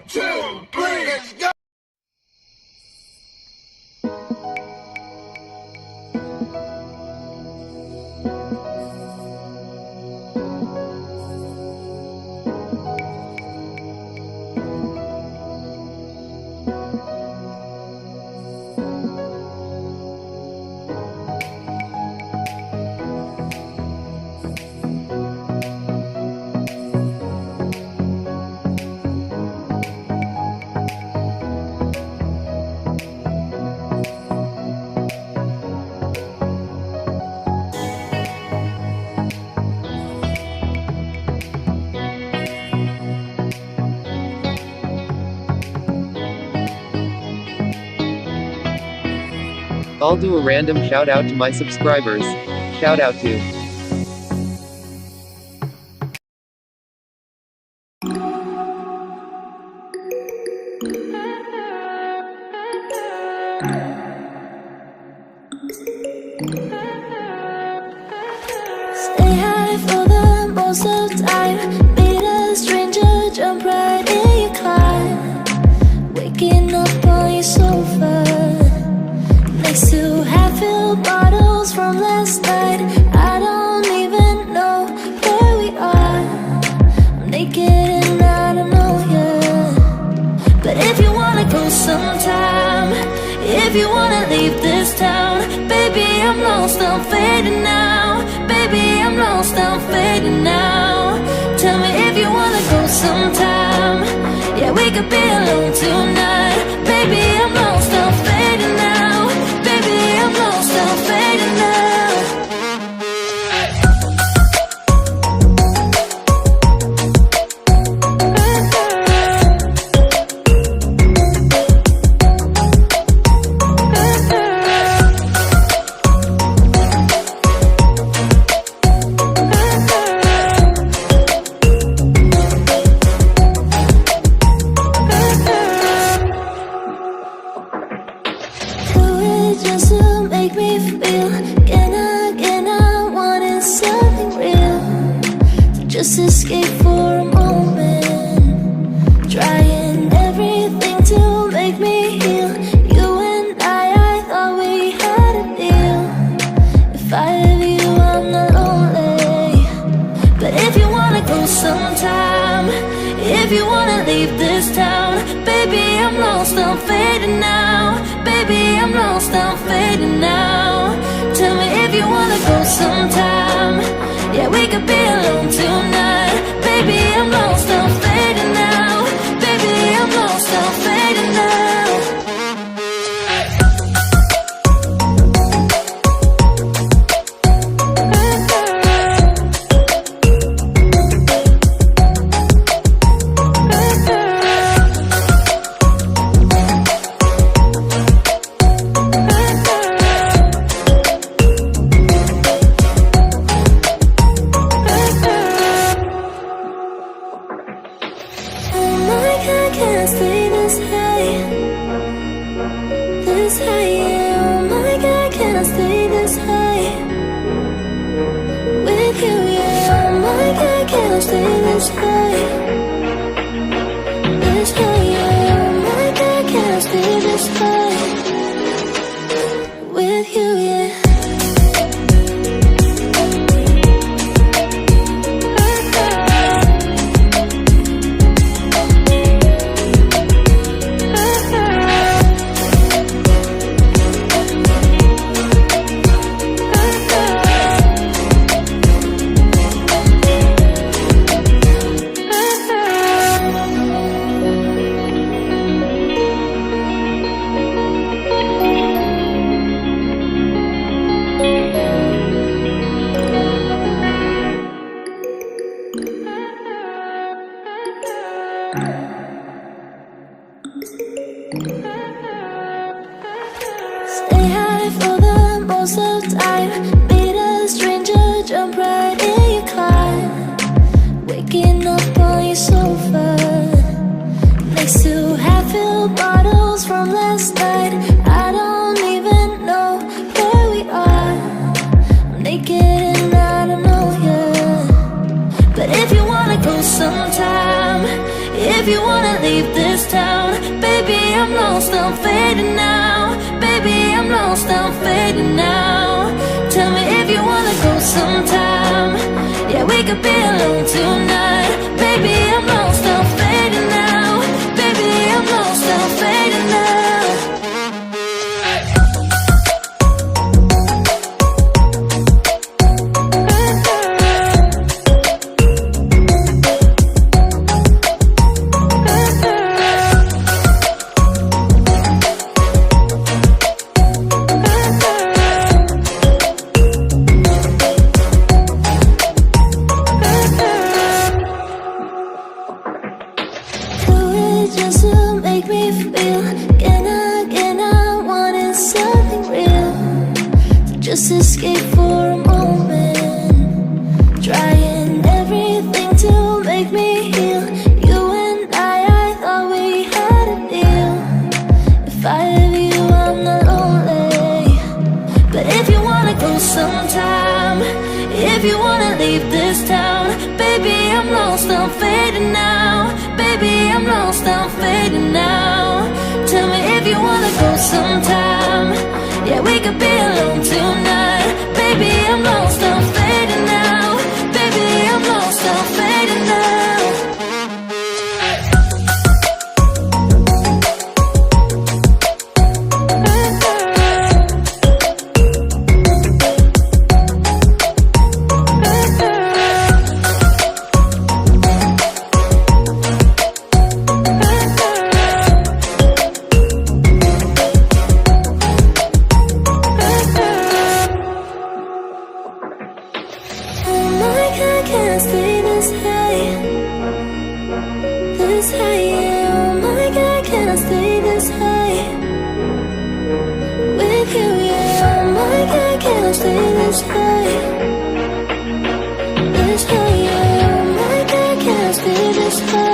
2, 3, let's go! I'll do a random shout out to my subscribers. Shout out to Stay high for the most of time. Meet a stranger, jump right in your car. Waking up on your sofa next to half-filled bottles from last night. I don't even know where we are. I'm naked and I don't know you. But if you wanna go sometime, if you wanna leave this town, baby, I'm lost, I'm fading now. Baby, I'm lost, I'm fading now. Tell me if you wanna go sometime. Yeah, we could be alone tonight. Baby, I'm lost, I'm fading now. Baby, I'm lost, I'm fading now. Just to make me feel again, I wanted something real. So just escape for a moment, trying everything to make me heal. You and I thought we had a deal. If I have you, I'm not lonely. But if you wanna go sometime, if you wanna leave this town, baby, I'm lost, I'm fading now. Baby, I'm lost, I'm fading now. Tell me if you wanna go sometime. Yeah, we could be alone tonight. Baby, I'm lost, I'm fading now. Baby, I'm lost, I'm fading now. Can't stay this high, yeah. Oh my God, can I stay this high with you, yeah. Oh my God, can I stay this high, yeah. Oh my God, can I stay this high with you, yeah. Stay high for the most of time. Meet a stranger, jump right in your car. Waking up on your sofa next to half-filled bottles from last night. I don't even know where we are. I'm naked and I don't know you. But if you wanna go sometime, if you wanna leave this town. Baby, I'm lost, I'm fading now. Baby, I'm lost, I'm fading now. Tell me if you wanna go sometime. Yeah, we could be alone tonight. Baby, I'm lost, I'm fading now. Baby, I'm lost, I'm fading now. Just to make me feel again, I wanted something real. So just escape for a moment, trying everything to make me heal. You and I thought we had a deal. If I have you, I'm not lonely. But if you wanna go sometime, if you wanna leave this town, baby, I'm lost, I'm fading now. Baby, I'm lost, I'm fading now. Tell me if you wanna go sometime. Yeah, we could be alone tonight. Baby, I'm lost, I'm fading now. Baby, I'm lost, I'm fading now. I can't stay this high, yeah. Oh my God, I can't stay this high with you, yeah. Oh my God, I can't stay this high, yeah. Oh my God, I can't stay this high.